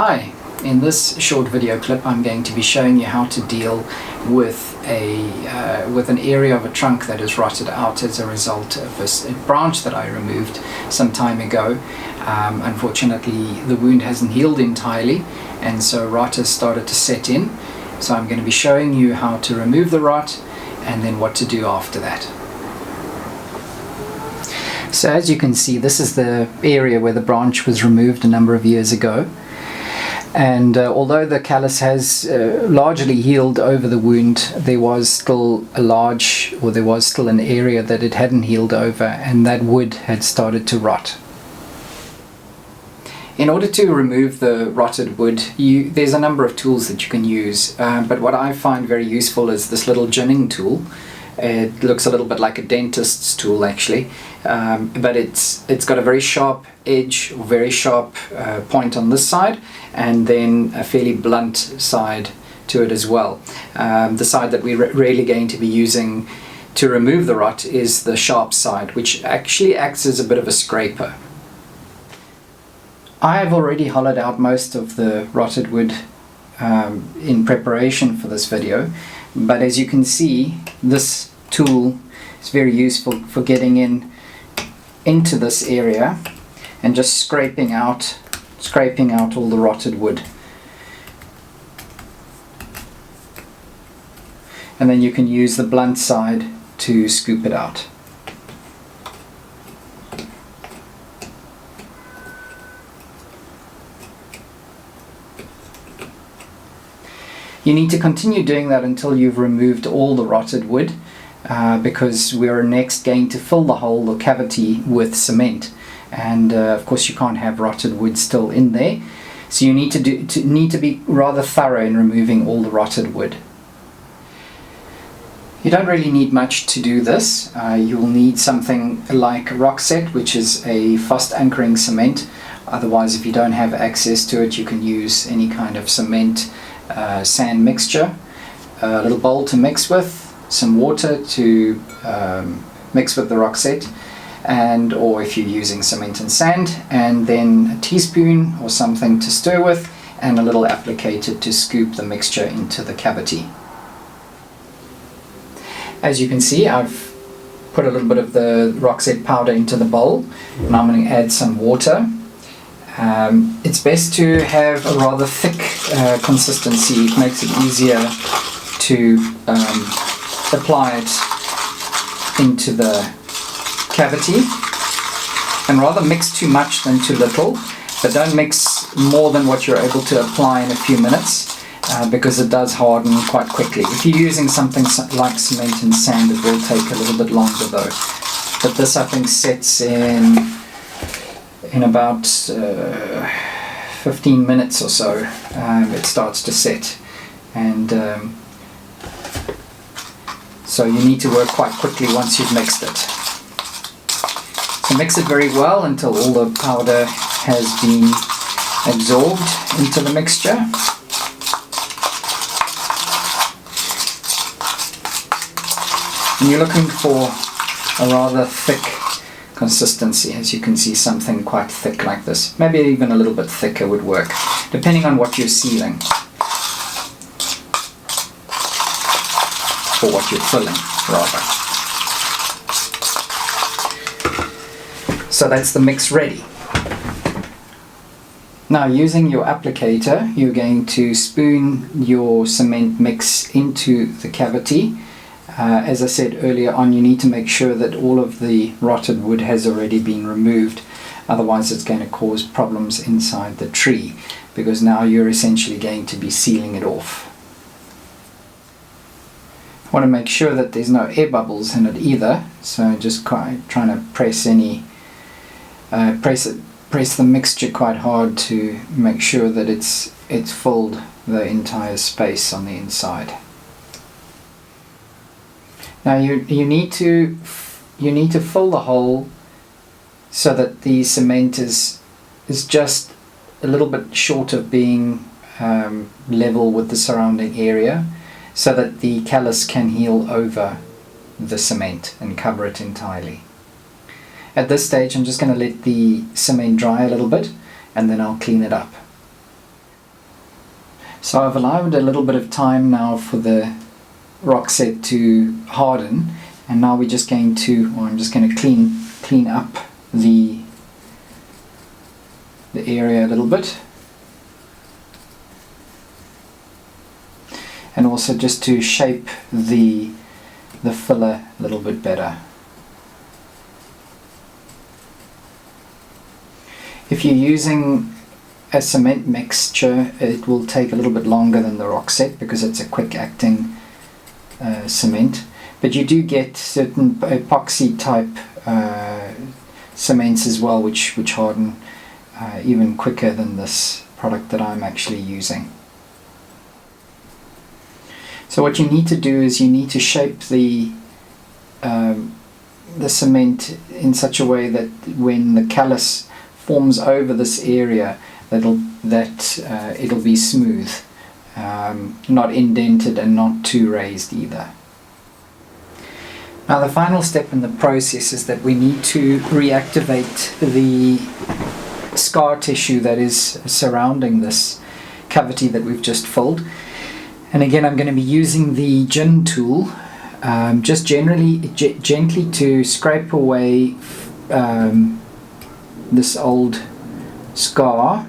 Hi, in this short video clip I'm going to be showing you how to deal with an area of a trunk that is rotted out as a result of a branch that I removed some time ago. Unfortunately the wound hasn't healed entirely, and so rot has started to set in. So I'm going to be showing you how to remove the rot and then what to do after that. So as you can see, this is the area where the branch was removed a number of years ago. And although the callus has largely healed over the wound, there was still an area that it hadn't healed over, and that wood had started to rot. In order to remove the rotted wood, there's a number of tools that you can use, but what I find very useful is this little ginning tool. It looks a little bit like a dentist's tool actually, but it's got a very sharp edge, or very sharp point on this side, and then a fairly blunt side to it as well. The side that we're really going to be using to remove the rot is the sharp side, which actually acts as a bit of a scraper. I have already hollowed out most of the rotted wood in preparation for this video, but as you can see, this tool is very useful for getting into this area and just scraping out all the rotted wood. And then you can use the blunt side to scoop it out. You need to continue doing that until you've removed all the rotted wood, because we're next going to fill the hole or cavity with cement, and of course you can't have rotted wood still in there, so you need to be rather thorough in removing all the rotted wood. You don't really need much to do this. You'll need something like rock set, which is a fast anchoring cement. Otherwise, if you don't have access to it, you can use any kind of cement sand mixture, a little bowl to mix with, some water to mix with the rock set, or if you're using cement and sand, and then a teaspoon or something to stir with, and a little applicator to scoop the mixture into the cavity. As you can see, I've put a little bit of the rock set powder into the bowl, and I'm going to add some water. It's best to have a rather thick consistency. It makes it easier to apply it into the cavity, and rather mix too much than too little, but don't mix more than what you're able to apply in a few minutes, because it does harden quite quickly. If you're using something like cement and sand, it will take a little bit longer though, but this I think sets in about 15 minutes or so. It starts to set, and so you need to work quite quickly once you've mixed it. So mix it very well until all the powder has been absorbed into the mixture. And you're looking for a rather thick consistency. As you can see, something quite thick like this. Maybe even a little bit thicker would work, depending on what you're sealing, or what you're filling rather. So that's the mix ready. Now, using your applicator, you're going to spoon your cement mix into the cavity. As I said earlier on, you need to make sure that all of the rotted wood has already been removed, otherwise it's going to cause problems inside the tree, because now you're essentially going to be sealing it off. I want to make sure that there's no air bubbles in it either, so just trying to press the mixture quite hard to make sure that it's filled the entire space on the inside. Now you need to fill the hole so that the cement is just a little bit short of being level with the surrounding area, so that the callus can heal over the cement and cover it entirely. At this stage I'm just going to let the cement dry a little bit, and then I'll clean it up. So I've allowed a little bit of time now for the rock set to harden, and now we're just going to, or I'm just going to clean up the area a little bit, and also just to shape the filler a little bit better. If you're using a cement mixture, it will take a little bit longer than the rock set because it's a quick acting cement, but you do get certain epoxy type cements as well which harden even quicker than this product that I'm actually using. So what you need to do is you need to shape the cement in such a way that when the callus forms over this area, it'll be smooth, not indented and not too raised either. Now the final step in the process is that we need to reactivate the scar tissue that is surrounding this cavity that we've just filled. And again, I'm going to be using the gin tool, just gently to scrape away this old scar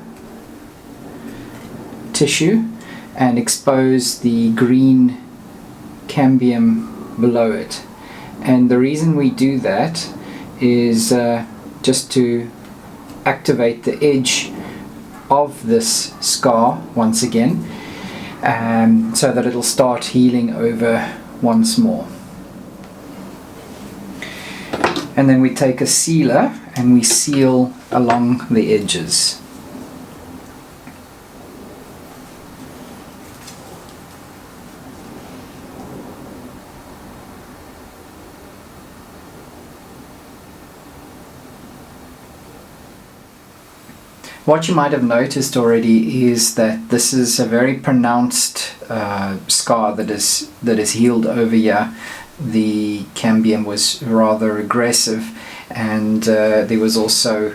tissue and expose the green cambium below it. And the reason we do that is just to activate the edge of this scar once again, so that it'll start healing over once more. And then we take a sealer and we seal along the edges. What you might have noticed already is that this is a very pronounced scar that is healed over here. The cambium was rather aggressive, and there was also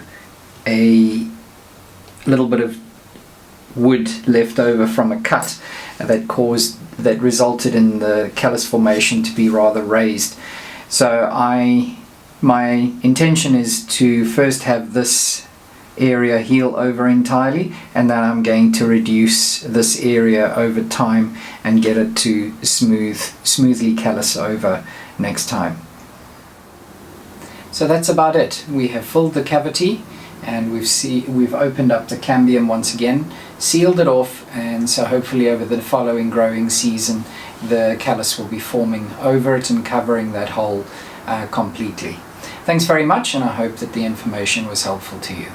a little bit of wood left over from a cut that resulted in the callus formation to be rather raised. So my intention is to first have this area heal over entirely, and then I'm going to reduce this area over time and get it to smoothly callus over next time. So that's about it. We have filled the cavity and we've opened up the cambium once again, sealed it off, and so hopefully over the following growing season the callus will be forming over it and covering that hole completely. Thanks very much, and I hope that the information was helpful to you.